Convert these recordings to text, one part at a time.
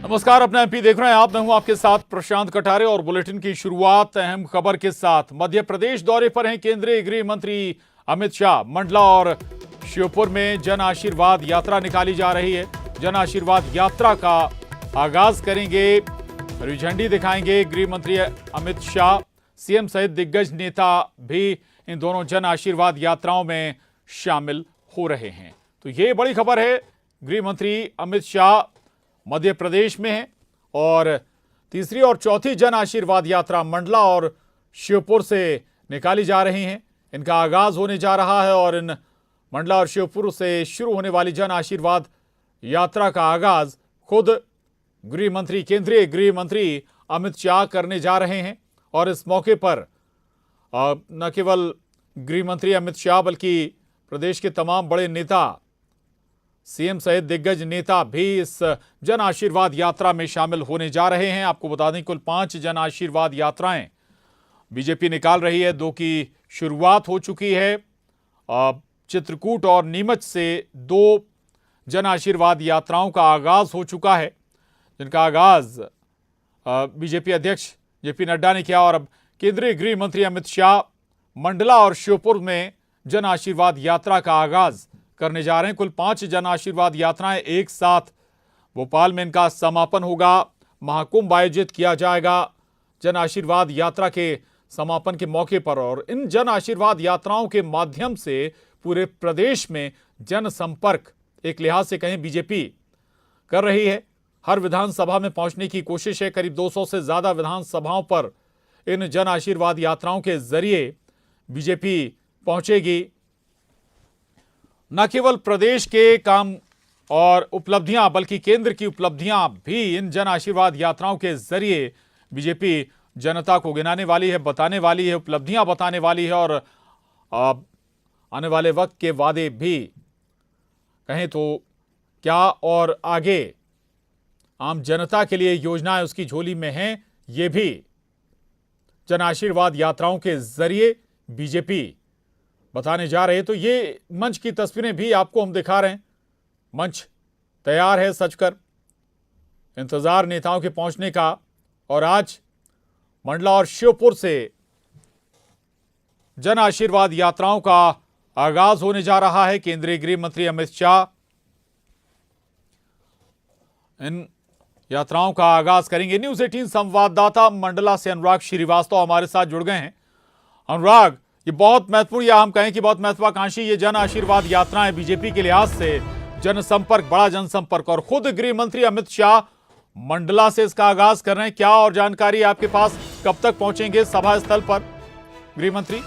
नमस्कार, अपना एमपी देख रहे हैं आप। मैं हूं आपके साथ प्रशांत कटारे और बुलेटिन की शुरुआत अहम खबर के साथ। मध्य प्रदेश दौरे पर हैं केंद्रीय गृह मंत्री अमित शाह। मंडला और श्योपुर में जन आशीर्वाद यात्रा निकाली जा रही है। जन आशीर्वाद यात्रा का आगाज करेंगे, हरी झंडी दिखाएंगे गृह मंत्री अमित शाह। सीएम सहित दिग्गज नेता भी इन दोनों जन आशीर्वाद यात्राओं में शामिल हो रहे हैं। तो ये बड़ी खबर है, गृह मंत्री अमित शाह मध्य प्रदेश में है और तीसरी और चौथी जन आशीर्वाद यात्रा मंडला और श्योपुर से निकाली जा रही हैं। इनका आगाज होने जा रहा है और इन मंडला और श्योपुर से शुरू होने वाली जन आशीर्वाद यात्रा का आगाज खुद गृह मंत्री, केंद्रीय गृह मंत्री अमित शाह करने जा रहे हैं। और इस मौके पर न केवल गृह मंत्री अमित शाह बल्कि प्रदेश के तमाम बड़े नेता, सीएम सहित दिग्गज नेता भी इस जन आशीर्वाद यात्रा में शामिल होने जा रहे हैं। आपको बता दें, कुल 5 जन आशीर्वाद यात्राएं बीजेपी निकाल रही है। 2 की शुरुआत हो चुकी है। चित्रकूट और नीमच से 2 जन आशीर्वाद यात्राओं का आगाज हो चुका है, जिनका आगाज बीजेपी अध्यक्ष जेपी नड्डा ने किया। और अब केंद्रीय गृह मंत्री अमित शाह मंडला और श्योपुर में जन आशीर्वाद यात्रा का आगाज करने जा रहे हैं। कुल 5 जन आशीर्वाद यात्राएं एक साथ भोपाल में इनका समापन होगा। महाकुंभ आयोजित किया जाएगा जन आशीर्वाद यात्रा के समापन के मौके पर। और इन जन आशीर्वाद यात्राओं के माध्यम से पूरे प्रदेश में जनसंपर्क एक लिहाज से कहें बीजेपी कर रही है। हर विधानसभा में पहुंचने की कोशिश है। करीब 200 से ज्यादा विधानसभाओं पर इन जन आशीर्वाद यात्राओं के जरिए बीजेपी पहुंचेगी। न केवल प्रदेश के काम और उपलब्धियां बल्कि केंद्र की उपलब्धियां भी इन जन आशीर्वाद यात्राओं के जरिए बीजेपी जनता को गिनाने वाली है, बताने वाली है, उपलब्धियां बताने वाली है। और आने वाले वक्त के वादे भी कहें तो क्या और आगे आम जनता के लिए योजनाएं उसकी झोली में हैं, ये भी जन आशीर्वाद यात्राओं के जरिए बीजेपी बताने जा रहे हैं। तो ये मंच की तस्वीरें भी आपको हम दिखा रहे हैं। मंच तैयार है सजकर, इंतजार नेताओं के पहुंचने का। और आज मंडला और श्योपुर से जन आशीर्वाद यात्राओं का आगाज होने जा रहा है। केंद्रीय गृह मंत्री अमित शाह इन यात्राओं का आगाज करेंगे। न्यूज़ 18 संवाददाता मंडला से अनुराग श्रीवास्तव हमारे साथ जुड़ गए हैं। अनुराग, ये बहुत महत्वपूर्ण, या हम कहें कि बहुत महत्वाकांक्षी ये जन आशीर्वाद यात्राएं बीजेपी के लिहाज से जनसंपर्क, बड़ा जनसंपर्क, और खुद गृह मंत्री अमित शाह मंडला से इसका आगाज कर रहे हैं। क्या और जानकारी आपके पास, कब तक पहुंचेंगे सभा स्थल पर गृह मंत्री?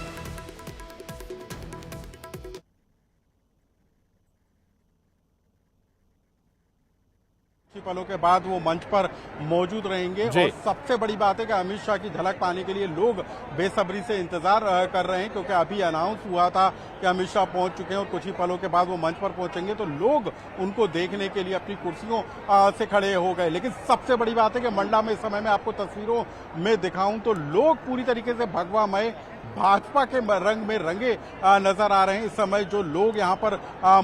पलों के बाद वो मंच पर मौजूद रहेंगे। और सबसे बड़ी बात है कि अमित शाह की झलक पाने के लिए लोग बेसब्री से इंतजार कर रहे हैं, क्योंकि अभी अनाउंस हुआ था कि अमित शाह पहुंच चुके हैं और कुछ ही पलों के बाद वो मंच पर पहुंचेंगे। तो लोग उनको देखने के लिए अपनी कुर्सियों से खड़े हो गए। लेकिन सबसे बड़ी बात है कि मंडला में इस समय में आपको तस्वीरों में दिखाऊं तो लोग पूरी तरीके से भगवामय भाजपा के रंग में रंगे नजर आ रहे हैं। इस समय जो लोग यहाँ पर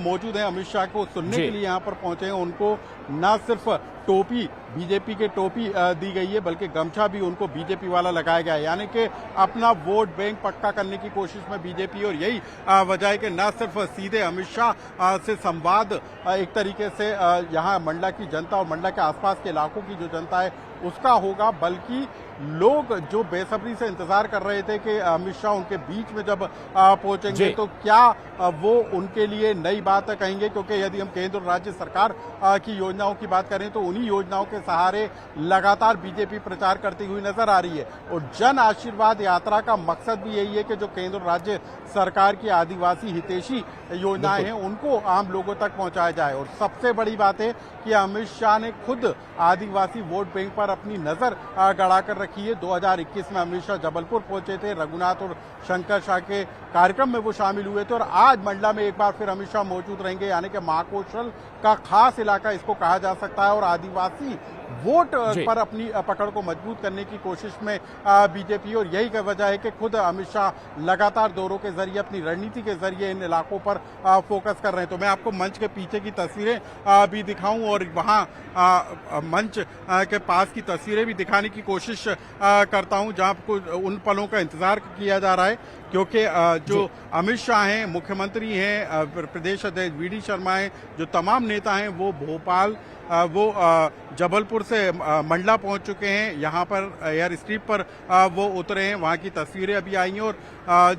मौजूद हैं, अमित शाह को सुनने के लिए यहाँ पर पहुंचे हैं, उनको न सिर्फ टोपी, बीजेपी के टोपी दी गई है, बल्कि गमछा भी उनको बीजेपी वाला लगाया गया है। यानी कि अपना वोट बैंक पक्का करने की कोशिश में बीजेपी, और यही वजह है कि न सिर्फ सीधे अमित शाह से संवाद एक तरीके से यहाँ मंडला की जनता और मंडला के आसपास के इलाकों की जो जनता है उसका होगा, बल्कि लोग जो बेसब्री से इंतजार कर रहे थे कि अमित शाह उनके बीच में जब पहुंचेंगे तो क्या वो उनके लिए नई बात कहेंगे। क्योंकि यदि हम केंद्र और राज्य सरकार की योजनाओं की बात करें तो उन्हीं योजनाओं के सहारे लगातार बीजेपी प्रचार करती हुई नजर आ रही है। और जन आशीर्वाद यात्रा का मकसद भी यही है कि जो केंद्र और राज्य सरकार की आदिवासी हितैषी योजनाएं हैं उनको आम लोगों तक पहुंचाया जाए। और सबसे बड़ी बात है कि अमित शाह ने खुद आदिवासी वोट बैंक पर अपनी नजर गड़ा कर रखी है। 2021 में अमित शाह जबलपुर पहुंचे थे, रघुनाथ और शंकर शाह के कार्यक्रम में वो शामिल हुए थे और आज मंडला में एक बार फिर अमित शाह मौजूद रहेंगे। यानी कि महाकौशल का खास इलाका इसको कहा जा सकता है और आदिवासी वोट पर अपनी पकड़ को मजबूत करने की कोशिश में बीजेपी, और यही वजह है कि खुद अमित शाह लगातार दौरों के जरिए, अपनी रणनीति के जरिए इन इलाकों पर फोकस कर रहे हैं। तो मैं आपको मंच के पीछे की तस्वीरें भी दिखाऊं और वहां मंच के पास की तस्वीरें भी दिखाने की कोशिश करता हूं जहां आपको उन पलों का इंतजार किया जा रहा है, क्योंकि जो अमित शाह हैं, मुख्यमंत्री हैं, प्रदेश अध्यक्ष वीडी शर्मा हैं, जो तमाम नेता हैं वो भोपाल, वो जबलपुर से मंडला पहुंच चुके हैं। यहाँ पर एयर स्ट्रिप पर वो उतरे हैं, वहाँ की तस्वीरें अभी आई हैं और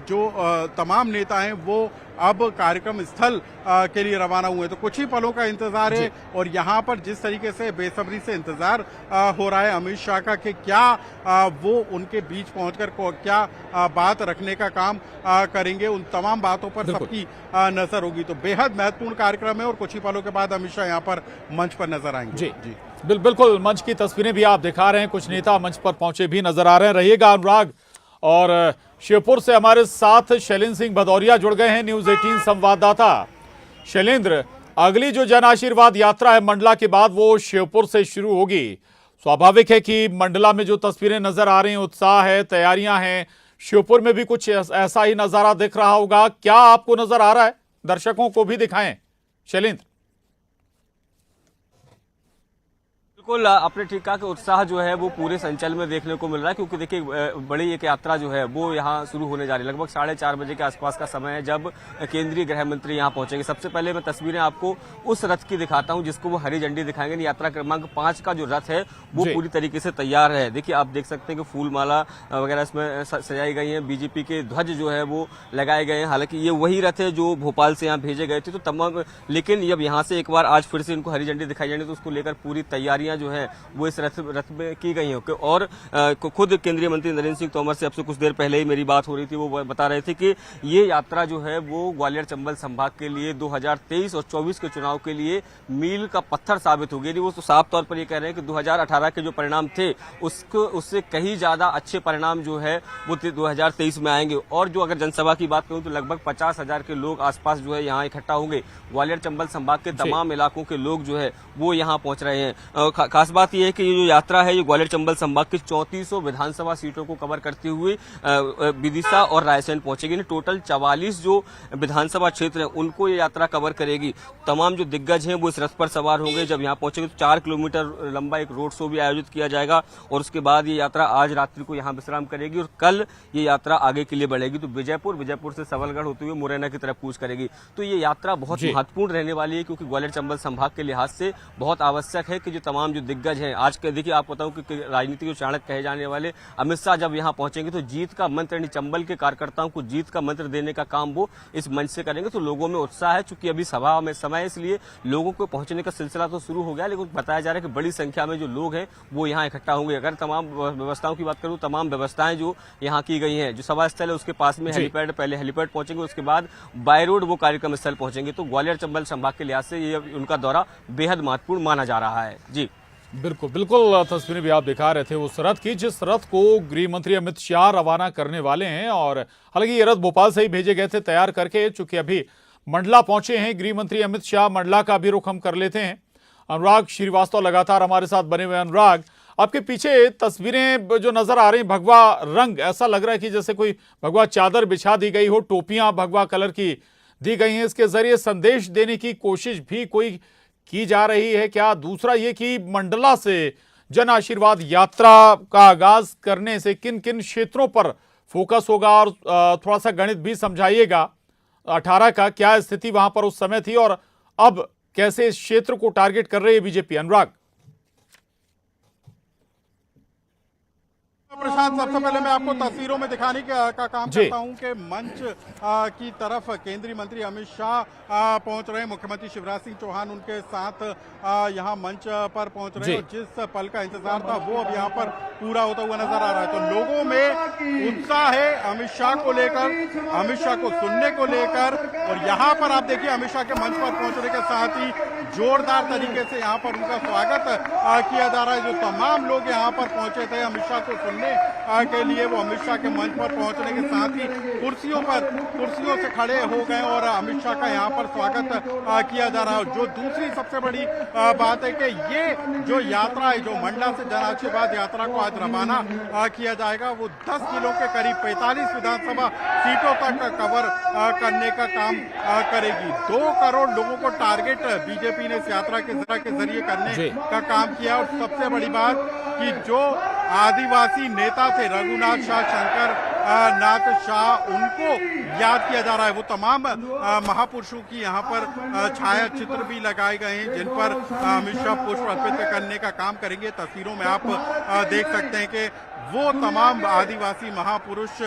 जो तमाम नेता हैं वो अब कार्यक्रम स्थल के लिए रवाना हुए। तो कुछ ही पलों का इंतजार है और यहाँ पर जिस तरीके से बेसब्री से इंतजार हो रहा है अमित शाह का कि क्या वो उनके बीच पहुंचकर क्या बात रखने का काम करेंगे, उन तमाम बातों पर सबकी नजर होगी। तो बेहद महत्वपूर्ण कार्यक्रम है और कुछ ही पलों के बाद अमित शाह यहाँ पर मंच पर नजर आएंगे। जी बिल्कुल, मंच की तस्वीरें भी आप दिखा रहे हैं, कुछ नेता मंच पर पहुंचे भी नजर आ रहे हैं। रहिएगा अनुराग। और श्योपुर से हमारे साथ शैलेंद्र सिंह भदौरिया जुड़ गए हैं, न्यूज 18 संवाददाता। शैलेंद्र, अगली जो जन आशीर्वाद यात्रा है मंडला के बाद वो श्योपुर से शुरू होगी। स्वाभाविक है कि मंडला में जो तस्वीरें नजर आ रही हैं, उत्साह है, तैयारियां हैं, श्योपुर में भी कुछ ऐसा ही नजारा दिख रहा होगा। क्या आपको नजर आ रहा है? दर्शकों को भी दिखाएं शैलेंद्र। बिल्कुल, आपने ठीक कहा कि उत्साह जो है वो पूरे संचल में देखने को मिल रहा है, क्योंकि देखिए बड़ी एक यात्रा जो है वो यहाँ शुरू होने जा रही है। लगभग 4:30 बजे के आसपास का समय है जब केंद्रीय गृह मंत्री यहाँ पहुंचेंगे। सबसे पहले मैं तस्वीरें आपको उस रथ की दिखाता हूँ जिसको वो हरी झंडी दिखाएंगे। यात्रा क्रमांक 5 का जो रथ है वो पूरी तरीके से तैयार है। देखिए, आप देख सकते हैं कि फूल माला वगैरह इसमें सजाई गई है, बीजेपी के ध्वज जो है वो लगाए गए हैं। हालांकि ये वही रथ है जो भोपाल से यहाँ भेजे गए थे, तो तमाम, लेकिन जब यहाँ से एक बार आज फिर से इनको हरी झंडी दिखाई जानी तो उसको लेकर पूरी तैयारियां जो है वो इस रथ में की गई हैं। और खुद केंद्रीय मंत्री नरेंद्र सिंह तोमर से अब से कुछ देर पहले ही मेरी बात हो रही थी, वो बता रहे थे कि ये यात्रा जो है वो ग्वालियर चंबल संभाग के लिए 2023 और 24 के चुनाव के लिए मील का पत्थर साबित होगी। वो तो साफ तौर पर ये कह रहे हैं कि 2018 के जो परिणाम थे उससे कहीं ज्यादा अच्छे परिणाम जो है वो 2023 में आएंगे। और जो अगर जनसभा की बात करूं तो लगभग 50,000 के लोग आसपास जो है यहाँ इकट्ठा होंगे। ग्वालियर चंबल संभाग के तमाम इलाकों के लोग जो है वो यहाँ पहुंच रहे हैं। खास बात यह है कि ये जो यात्रा है ये ग्वालियर चंबल संभाग की 3400 विधानसभा सीटों को कवर करते हुए विदिशा और रायसेन पहुंचेगी। टोटल 44 जो विधानसभा क्षेत्र हैं उनको ये यात्रा कवर करेगी। तमाम जो दिग्गज हैं वो इस रथ पर सवार होंगे। जब यहाँ पहुंचेंगे तो 4 किलोमीटर लंबा एक रोड शो भी आयोजित किया जाएगा और उसके बाद ये यात्रा आज रात्रि को यहाँ विश्राम करेगी और कल ये यात्रा आगे के लिए बढ़ेगी। तो विजयपुर से सबलगढ़ होते हुए मुरैना की तरफ कूच करेगी। तो ये यात्रा बहुत महत्वपूर्ण रहने वाली है, क्योंकि ग्वालियर चंबल संभाग के लिहाज से बहुत आवश्यक है कि जो तमाम जो दिग्गज हैं आज के, देखिए आप बताऊं कि राजनीति के चाणक्य कहे जाने वाले अमित शाह जब यहाँ पहुंचेंगे तो जीत का मंत्र, यानी चंबल के कार्यकर्ताओं को जीत का मंत्र देने का काम वो इस मंच से करेंगे। तो लोगों में उत्साह है, चूंकि अभी सभा में समय है इसलिए लोगों को पहुंचने का सिलसिला तो शुरू हो गया, लेकिन बताया जा रहा है कि बड़ी संख्या में जो लोग हैं वो यहाँ इकट्ठा होंगे। अगर तमाम व्यवस्थाओं की बात करूँ, तमाम व्यवस्थाएं जो यहाँ की गई हैं, जो सभा स्थल है उसके पास में हेलीपैड, पहले हेलीपैड पहुंचेंगे, उसके बाद बाय रोड वो कार्यक्रम स्थल पहुंचेंगे। तो ग्वालियर चंबल संभाग के लिहाज से ये उनका दौरा बेहद महत्वपूर्ण माना जा रहा है। जी बिल्कुल, तस्वीरें भी आप दिखा रहे थे उस रथ की, जिस रथ को गृह मंत्री अमित शाह रवाना करने वाले हैं। और हालांकि ये रथ भोपाल से ही भेजे गए थे तैयार करके, चूंकि अभी मंडला पहुंचे हैं गृह मंत्री अमित शाह। मंडला का भी रुख हम कर लेते हैं। अनुराग श्रीवास्तव लगातार हमारे साथ बने हुए। अनुराग, आपके पीछे तस्वीरें जो नजर आ रही, भगवा रंग, ऐसा लग रहा है कि जैसे कोई भगवा चादर बिछा दी गई हो, टोपियां भगवा कलर की दी गई हैं। इसके जरिए संदेश देने की कोशिश भी कोई की जा रही है क्या? दूसरा ये कि मंडला से जन आशीर्वाद यात्रा का आगाज करने से किन किन क्षेत्रों पर फोकस होगा, और थोड़ा सा गणित भी समझाइएगा। 18 का क्या स्थिति वहां पर उस समय थी और अब कैसे इस क्षेत्र को टारगेट कर रही है बीजेपी? अनुराग। प्रशांत, सबसे पहले मैं आपको तस्वीरों में दिखाने का काम करता हूं कि मंच की तरफ केंद्रीय मंत्री अमित शाह पहुंच रहे हैं। मुख्यमंत्री शिवराज सिंह चौहान उनके साथ यहां मंच पर पहुंच रहे हैं और जिस पल का इंतजार था वो अब यहां पर पूरा होता हुआ नजर आ रहा है। तो लोगों में उत्साह है अमित शाह को लेकर, अमित शाह को सुनने को लेकर। और यहां पर आप देखिए अमित शाह के मंच पर पहुंचने के साथ ही जोरदार तरीके से यहाँ पर उनका स्वागत किया जा रहा है। जो तमाम लोग यहाँ पर पहुंचे थे अमित शाह को सुनने के लिए, वो अमित शाह के मंच पर पहुंचने के साथ ही कुर्सियों से खड़े हो गए और अमित शाह का यहाँ पर स्वागत किया जा रहा है। जो दूसरी सबसे बड़ी बात है कि ये जो यात्रा है, जो मंडला से जन आशीर्वाद यात्रा को आज रवाना किया जाएगा, वो 10 जिलों के करीब 45 विधानसभा सीटों तक कवर करने का काम करेगी। 2 करोड़ लोगों को टारगेट बीजेपी ने इस यात्रा के जरिए करने का काम किया। और सबसे बड़ी बात कि जो आदिवासी नेता थे रघुनाथ शाह, शंकर नाथ शाह, उनको याद किया जा रहा है। वो तमाम महापुरुषों की यहाँ पर छाया चित्र भी लगाए गए हैं जिन पर अमित शाह पुष्प अर्पित करने का काम करेंगे। तस्वीरों में आप देख सकते हैं कि वो तमाम आदिवासी महापुरुष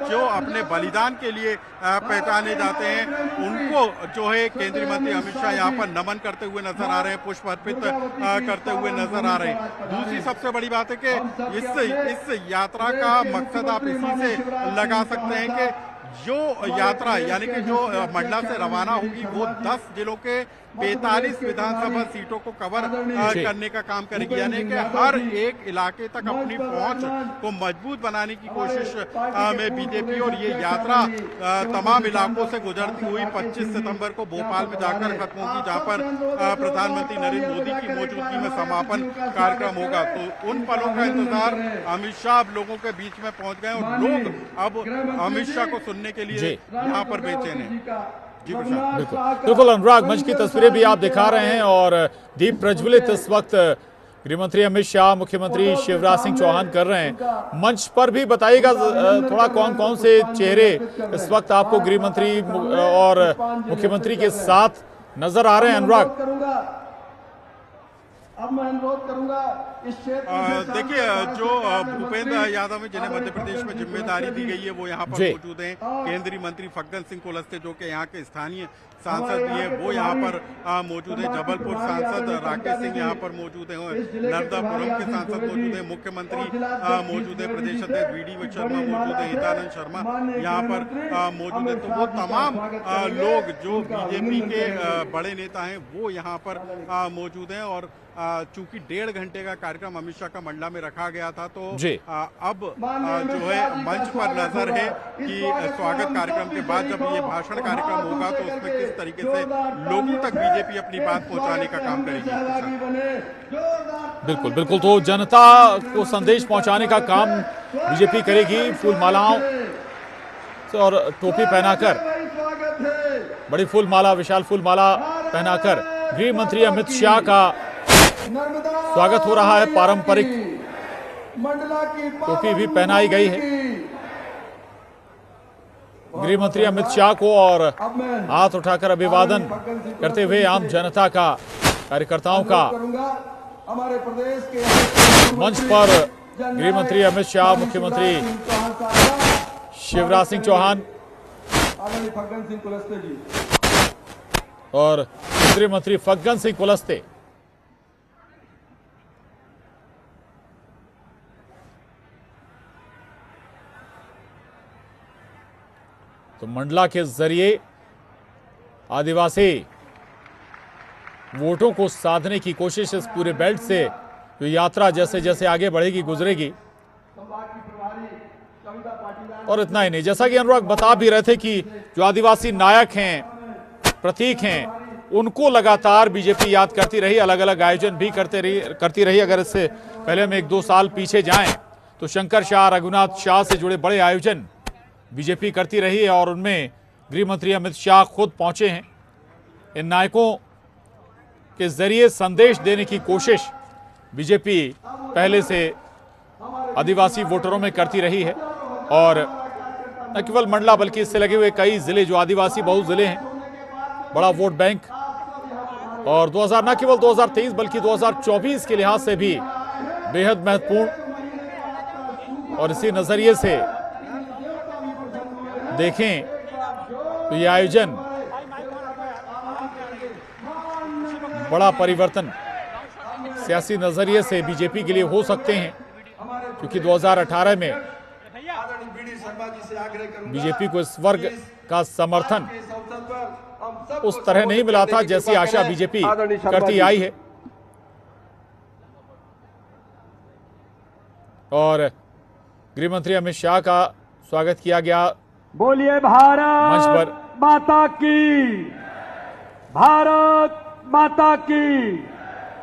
जो अपने बलिदान के लिए पहचाने जाते हैं, उनको जो है केंद्रीय मंत्री अमित शाह यहाँ पर नमन करते हुए नजर आ रहे हैं, पुष्प अर्पित करते हुए नजर आ रहे हैं। दूसरी सबसे बड़ी बात है कि इस यात्रा का मकसद आप इसी से लगा सकते हैं कि जो यात्रा यानी कि जो मंडला से रवाना होगी वो 10 जिलों के 45 विधानसभा सीटों को कवर करने का काम करेगी। यानी कि हर एक इलाके तक अपनी पहुंच को मजबूत बनाने की कोशिश में बीजेपी, और ये यात्रा तमाम इलाकों से गुजरती हुई 25 सितंबर को भोपाल में जाकर खत्म होगी, जहां पर प्रधानमंत्री नरेंद्र मोदी की मौजूदगी में समापन कार्यक्रम होगा। तो उन पलों का इंतजार अमित शाह अब लोगों के बीच में पहुंच गए और लोग अब अमित शाह को सुनने के लिए यहाँ पर बेचैन हैं। जी बिल्कुल अनुराग, मंच की तस्वीरें भी आप दिखा रहे हैं और दीप प्रज्वलित इस वक्त गृहमंत्री अमित शाह, मुख्यमंत्री शिवराज सिंह चौहान कर रहे हैं। मंच पर भी बताइएगा थोड़ा कौन कौन से चेहरे इस वक्त आपको गृहमंत्री और मुख्यमंत्री के साथ नजर आ रहे हैं अनुराग? अब मैं अनुरोध करूंगा इस क्षेत्र देखिए, जो भूपेंद्र यादव जिन्हें मध्य प्रदेश में जिम्मेदारी दी गई है वो यहाँ पर मौजूद हैं। केंद्रीय मंत्री फग्गन सिंह कुलस्ते जो कि यहाँ के स्थानीय सांसद भी हैं, वो यहाँ पर मौजूद हैं। जबलपुर सांसद राकेश सिंह यहाँ पर मौजूद हैं, नर्मदापुरम के सांसद मौजूद हैं, मुख्यमंत्री मौजूद है, प्रदेश अध्यक्ष वी.डी. शर्मा मौजूद है, हितानंद शर्मा यहाँ पर मौजूद है। तो वो तमाम लोग जो बीजेपी के बड़े नेता हैं वो यहाँ पर मौजूद हैं। और चूंकि 1.5 घंटे का कार्यक्रम अमित शाह का मंडला में रखा गया था, तो अब जो है मंच पर नजर है कि स्वागत कार्यक्रम के बाद जब ये भाषण कार्यक्रम होगा तो उसमें किस तरीके से लोगों तक बीजेपी अपनी बात पहुंचाने का काम करेगी। बिल्कुल बिल्कुल, तो जनता को संदेश पहुंचाने का काम बीजेपी करेगी। फूल मालाओं और टोपी पहनाकर, बड़ी फूल माला, विशाल फूल माला पहनाकर गृह मंत्री अमित शाह का स्वागत हो रहा है। पारंपरिक टोपी भी पहनाई गई है गृह मंत्री अमित शाह को और हाथ उठाकर अभिवादन करते हुए आम जनता का, कार्यकर्ताओं का हमारे प्रदेश के मंच पर गृह मंत्री अमित शाह, मुख्यमंत्री शिवराज सिंह चौहान फग्गन सिंह कुलस्ते जी और केंद्रीय मंत्री फग्गन सिंह कुलस्ते। तो मंडला के जरिए आदिवासी वोटों को साधने की कोशिश इस पूरे बेल्ट से जो यात्रा जैसे जैसे आगे बढ़ेगी, गुजरेगी। और इतना ही नहीं, जैसा कि अनुराग बता भी रहे थे कि जो आदिवासी नायक हैं, प्रतीक हैं, उनको लगातार बीजेपी याद करती रही, अलग अलग आयोजन भी करती रही। अगर इससे पहले हम 1-2 साल पीछे जाएं तो शंकर शाह, रघुनाथ शाह से जुड़े बड़े आयोजन बीजेपी करती रही है और उनमें गृह मंत्री अमित शाह खुद पहुंचे हैं। इन नायकों के जरिए संदेश देने की कोशिश बीजेपी पहले से आदिवासी वोटरों में करती रही है। और न केवल मंडला बल्कि इससे लगे हुए कई जिले जो आदिवासी बहुल जिले हैं, बड़ा वोट बैंक, और 2000 न केवल 2023 बल्कि 2024 के लिहाज से भी बेहद महत्वपूर्ण। और इसी नजरिए से देखें तो ये आयोजन बड़ा परिवर्तन सियासी नजरिए से बीजेपी के लिए हो सकते हैं, क्योंकि 2018 में बीजेपी को इस वर्ग का समर्थन उस तरह नहीं मिला था जैसी आशा बीजेपी करती आई है। और गृह मंत्री अमित शाह का स्वागत किया गया। बोलिए मंच भारत पर माता की, भारत माता की,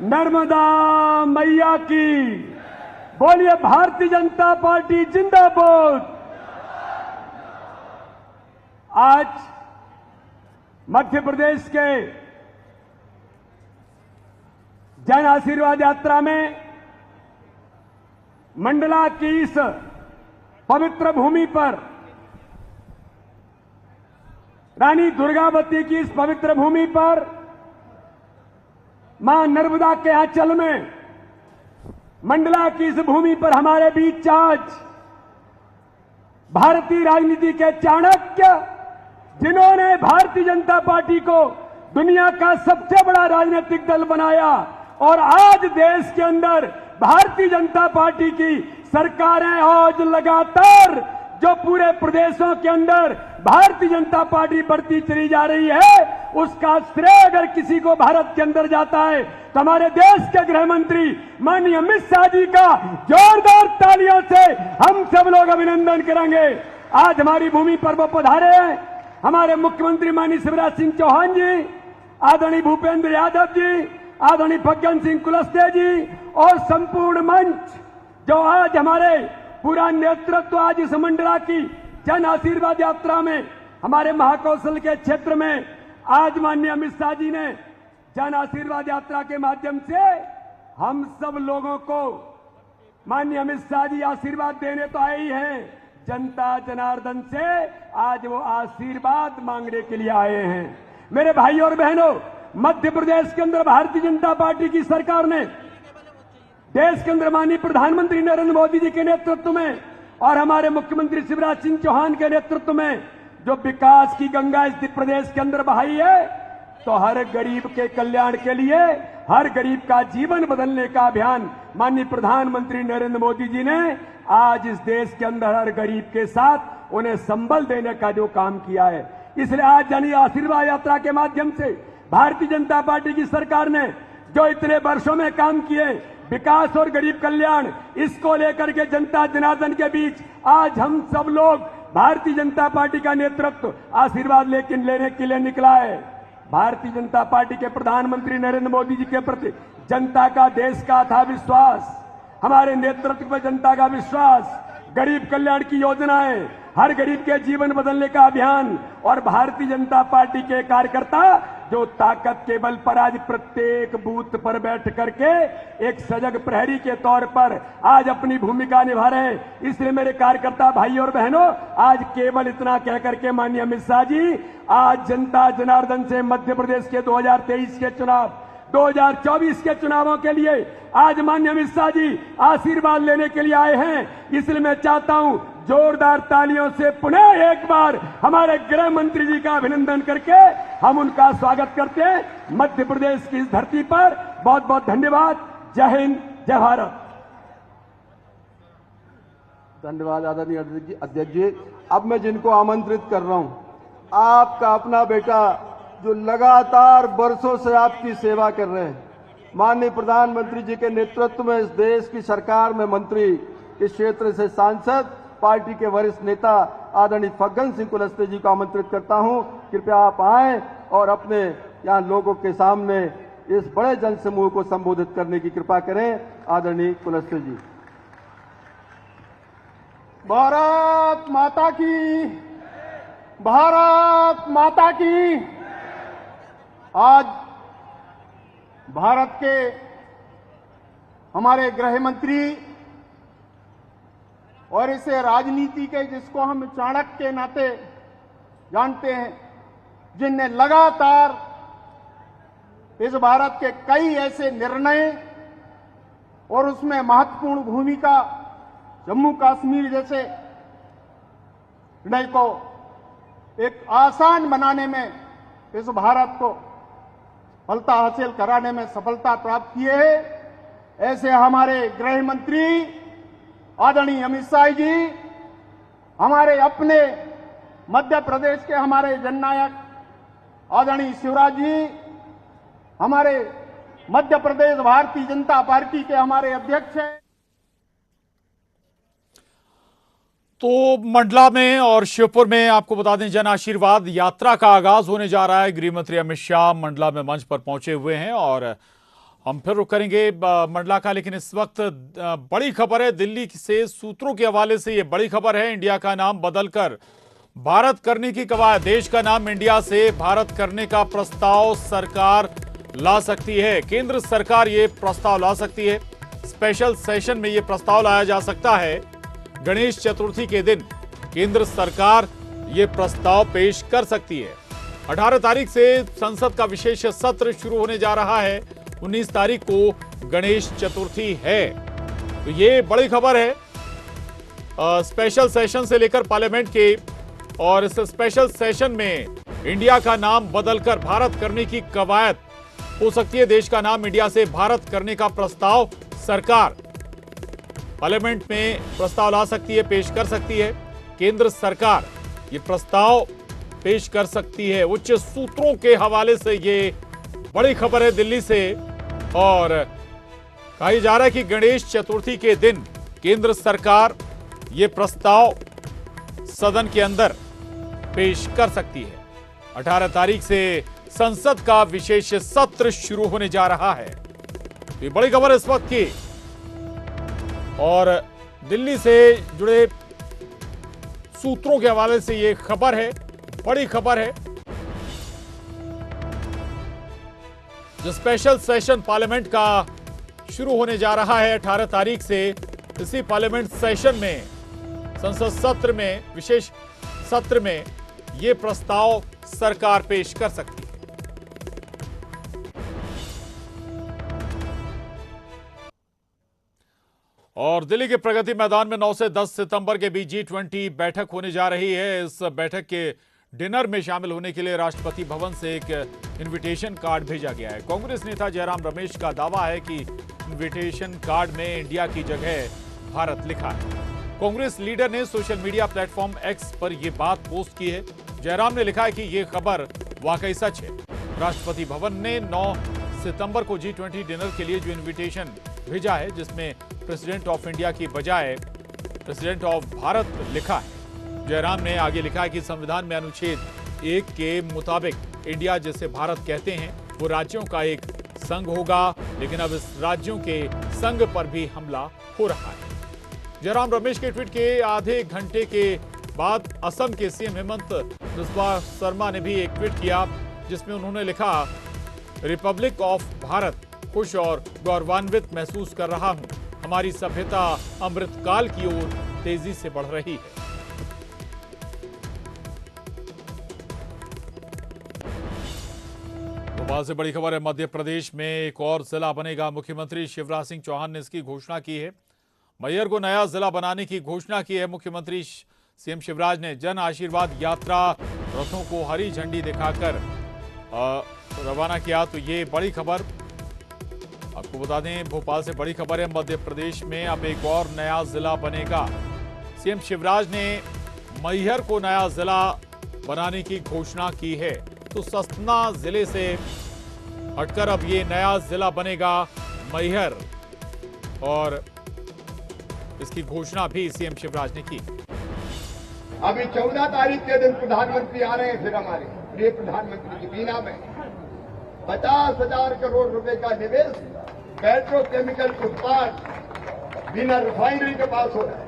नर्मदा मैया की। बोलिए भारतीय जनता पार्टी जिंदाबाद। आज मध्य प्रदेश के जन आशीर्वाद यात्रा में मंडला की इस पवित्र भूमि पर, रानी दुर्गावती की इस पवित्र भूमि पर, मां नर्मदा के आंचल में, मंडला की इस भूमि पर हमारे बीच आज भारतीय राजनीति के चाणक्य, जिन्होंने भारतीय जनता पार्टी को दुनिया का सबसे बड़ा राजनीतिक दल बनाया और आज देश के अंदर भारतीय जनता पार्टी की सरकारें आज लगातार जो पूरे प्रदेशों के अंदर भारतीय जनता पार्टी बढ़ती चली जा रही है, उसका श्रेय अगर किसी को भारत के अंदर जाता है तो हमारे देश के गृह मंत्री माननीय अमित शाह जी का जोरदार तालियों से हम सब लोग अभिनंदन करेंगे। आज हमारी भूमि पर वो पधारे हैं हमारे मुख्यमंत्री माननीय शिवराज सिंह चौहान जी, आदरणीय भूपेंद्र यादव जी, आदरणीय फग्गन सिंह कुलस्ते जी और संपूर्ण मंच, जो आज हमारे पूरा नेतृत्व आज इस मंडला की जन आशीर्वाद यात्रा में हमारे महाकौशल के क्षेत्र में आज माननीय अमित शाह जी ने जन आशीर्वाद यात्रा के माध्यम से हम सब लोगों को माननीय अमित शाह जी आशीर्वाद देने तो आए ही हैं, जनता जनार्दन से आज वो आशीर्वाद मांगने के लिए आए हैं। मेरे भाइयों और बहनों, मध्य प्रदेश के अंदर भारतीय जनता पार्टी की सरकार ने देश के अंदर माननीय प्रधानमंत्री नरेंद्र मोदी जी के नेतृत्व में और हमारे मुख्यमंत्री शिवराज सिंह चौहान के नेतृत्व में जो विकास की गंगा इस प्रदेश के अंदर बहाई है, तो हर गरीब के कल्याण के लिए, हर गरीब का जीवन बदलने का अभियान माननीय प्रधानमंत्री नरेंद्र मोदी जी ने आज इस देश के अंदर हर गरीब के साथ उन्हें संबल देने का जो काम किया है, इसलिए आज जन आशीर्वाद यात्रा के माध्यम से भारतीय जनता पार्टी की सरकार ने जो इतने वर्षों में काम किए, विकास और गरीब कल्याण, इसको लेकर के जनता जनार्दन के बीच आज हम सब लोग भारतीय जनता पार्टी का नेतृत्व आशीर्वाद लेने के लिए निकला है। भारतीय जनता पार्टी के प्रधानमंत्री नरेंद्र मोदी जी के प्रति जनता का, देश का था विश्वास, हमारे नेतृत्व पर जनता का विश्वास, गरीब कल्याण की योजनाएं, हर गरीब के जीवन बदलने का अभियान और भारतीय जनता पार्टी के कार्यकर्ता जो ताकत के बल पर आज प्रत्येक बूथ पर बैठ करके एक सजग प्रहरी के तौर पर आज अपनी भूमिका निभा रहे हैं। इसलिए मेरे कार्यकर्ता भाइयों और बहनों, आज केवल इतना कह करके माननीय अमित शाह जी आज जनता जनार्दन से मध्य प्रदेश के 2023 के चुनाव, 2024 के चुनावों के लिए आज माननीय अमित शाह जी आशीर्वाद लेने के लिए आए हैं। इसलिए मैं चाहता हूं जोरदार तालियों से पुनः एक बार हमारे गृह मंत्री जी का अभिनंदन करके हम उनका स्वागत करते हैं मध्य प्रदेश की इस धरती पर। बहुत बहुत धन्यवाद। जय हिंद, जय भारत। धन्यवाद आदरणीय अध्यक्ष जी। अब मैं जिनको आमंत्रित कर रहा हूं, आपका अपना बेटा जो लगातार वर्षों से आपकी सेवा कर रहे हैं, माननीय प्रधानमंत्री जी के नेतृत्व में इस देश की सरकार में मंत्री, इस क्षेत्र से सांसद, पार्टी के वरिष्ठ नेता आदरणीय फग्गन सिंह कुलस्ते जी को आमंत्रित करता हूं। कृपया आप आएं और अपने यहां लोगों के सामने इस बड़े जनसमूह को संबोधित करने की कृपा करें। आदरणीय कुलस्ते जी। भारत माता की, भारत माता की। आज भारत के हमारे गृह मंत्री और इसे राजनीति के, जिसको हम चाणक्य के नाते जानते हैं, जिनने लगातार इस भारत के कई ऐसे निर्णय और उसमें महत्वपूर्ण भूमिका, जम्मू कश्मीर जैसे निर्णय को एक आसान बनाने में इस भारत को सफलता हासिल कराने में सफलता प्राप्त किए है, ऐसे हमारे गृह मंत्री आदरणीय अमित शाह जी, हमारे अपने मध्य प्रदेश के हमारे जननायक आदरणीय शिवराज जी हमारे मध्य प्रदेश भारतीय जनता पार्टी के हमारे अध्यक्ष हैं। तो मंडला में और श्योपुर में आपको बता दें जन आशीर्वाद यात्रा का आगाज होने जा रहा है। गृह मंत्री अमित शाह मंडला में मंच पर पहुंचे हुए हैं और हम फिर रुक करेंगे मंडला का, लेकिन इस वक्त बड़ी खबर है दिल्ली से। सूत्रों के हवाले से ये बड़ी खबर है, इंडिया का नाम बदलकर भारत करने की कवायद। देश का नाम इंडिया से भारत करने का प्रस्ताव सरकार ला सकती है। केंद्र सरकार ये प्रस्ताव ला सकती है। स्पेशल सेशन में ये प्रस्ताव लाया जा सकता है। गणेश चतुर्थी के दिन केंद्र सरकार ये प्रस्ताव पेश कर सकती है। 18 तारीख से संसद का विशेष सत्र शुरू होने जा रहा है। 19 तारीख को गणेश चतुर्थी है। तो ये बड़ी खबर है स्पेशल सेशन से लेकर पार्लियामेंट के, और इस स्पेशल सेशन में इंडिया का नाम बदलकर भारत करने की कवायद हो सकती है। देश का नाम इंडिया से भारत करने का प्रस्ताव सरकार पार्लियामेंट में प्रस्ताव ला सकती है, पेश कर सकती है। केंद्र सरकार ये प्रस्ताव पेश कर सकती है। उच्च सूत्रों के हवाले से ये बड़ी खबर है दिल्ली से, और कहा जा रहा है कि गणेश चतुर्थी के दिन केंद्र सरकार ये प्रस्ताव सदन के अंदर पेश कर सकती है। 18 तारीख से संसद का विशेष सत्र शुरू होने जा रहा है। तो ये बड़ी खबर इस वक्त की, और दिल्ली से जुड़े सूत्रों के हवाले से ये खबर है, बड़ी खबर है। जो स्पेशल सेशन पार्लियामेंट का शुरू होने जा रहा है 18 तारीख से, इसी पार्लियामेंट सेशन में संसद सत्र में, विशेष सत्र में यह प्रस्ताव सरकार पेश कर सकती है। और दिल्ली के प्रगति मैदान में 9 से 10 सितंबर के बीच G20 बैठक होने जा रही है। इस बैठक के डिनर में शामिल होने के लिए राष्ट्रपति भवन से एक इनविटेशन कार्ड भेजा गया है। कांग्रेस नेता जयराम रमेश का दावा है कि इनविटेशन कार्ड में इंडिया की जगह भारत लिखा है। कांग्रेस लीडर ने सोशल मीडिया प्लेटफॉर्म एक्स पर यह बात पोस्ट की है। जयराम ने लिखा है कि यह खबर वाकई सच है। राष्ट्रपति भवन ने 9 सितंबर को G20 डिनर के लिए जो इन्विटेशन भेजा है, जिसमें प्रेसिडेंट ऑफ इंडिया की बजाय प्रेसिडेंट ऑफ भारत लिखा है। जयराम ने आगे लिखा है कि संविधान में अनुच्छेद 1 के मुताबिक इंडिया जिसे भारत कहते हैं वो राज्यों का एक संघ होगा, लेकिन अब इस राज्यों के संघ पर भी हमला हो रहा है। जयराम रमेश के ट्वीट के आधे घंटे के बाद असम के सीएम हेमंत बिस्वा शर्मा ने भी एक ट्वीट किया, जिसमें उन्होंने लिखा, रिपब्लिक ऑफ भारत खुश और गौरवान्वित महसूस कर रहा हूं। हमारी सभ्यता अमृतकाल की ओर तेजी से बढ़ रही है। भोपाल से बड़ी खबर है। मध्य प्रदेश में एक और जिला बनेगा। मुख्यमंत्री शिवराज सिंह चौहान ने इसकी घोषणा की है। मैहर को नया जिला बनाने की घोषणा की है। मुख्यमंत्री सीएम शिवराज ने जन आशीर्वाद यात्रा रथों को हरी झंडी दिखाकर रवाना किया। तो ये बड़ी खबर आपको बता दें, भोपाल से बड़ी खबर है। मध्य प्रदेश में अब एक और नया जिला बनेगा। सीएम शिवराज ने मैहर को नया जिला बनाने की घोषणा की है। तो सतना जिले से हटकर अब ये नया जिला बनेगा मैहर, और इसकी घोषणा भी सीएम शिवराज ने की। अभी 14 तारीख के दिन प्रधानमंत्री आ रहे हैं। फिर हमारे प्रिय प्रधानमंत्री की बीना में 50,000 करोड़ रुपए का निवेश पेट्रोकेमिकल उत्पाद बिना रिफाइनरी के पास हो रहा है,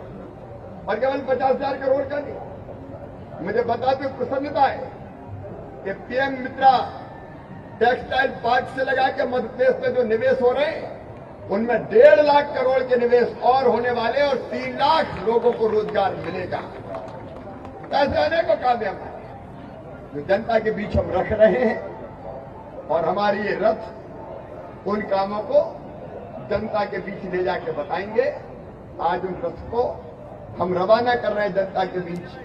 और केवल 50,000 करोड़ का नहीं। मुझे बताते हुए प्रसन्नता है कि पीएम मित्रा टेक्सटाइल पार्क से लगा के मध्य प्रदेश में जो निवेश हो रहे हैं, उनमें 1.5 लाख करोड़ के निवेश और होने वाले, और 3 लाख लोगों को रोजगार मिलेगा। ऐसे अनेकों काम है जो जनता के बीच हम रख रहे हैं, और हमारी ये रथ उन कामों को जनता के बीच ले जाके बताएंगे। आज उन रथ को हम रवाना कर रहे हैं जनता के बीच।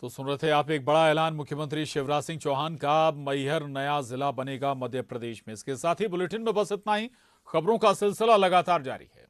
तो सुन रहे थे आप एक बड़ा ऐलान मुख्यमंत्री शिवराज सिंह चौहान का, मैहर नया जिला बनेगा मध्य प्रदेश में। इसके साथ ही बुलेटिन में बस इतना ही। खबरों का सिलसिला लगातार जारी है।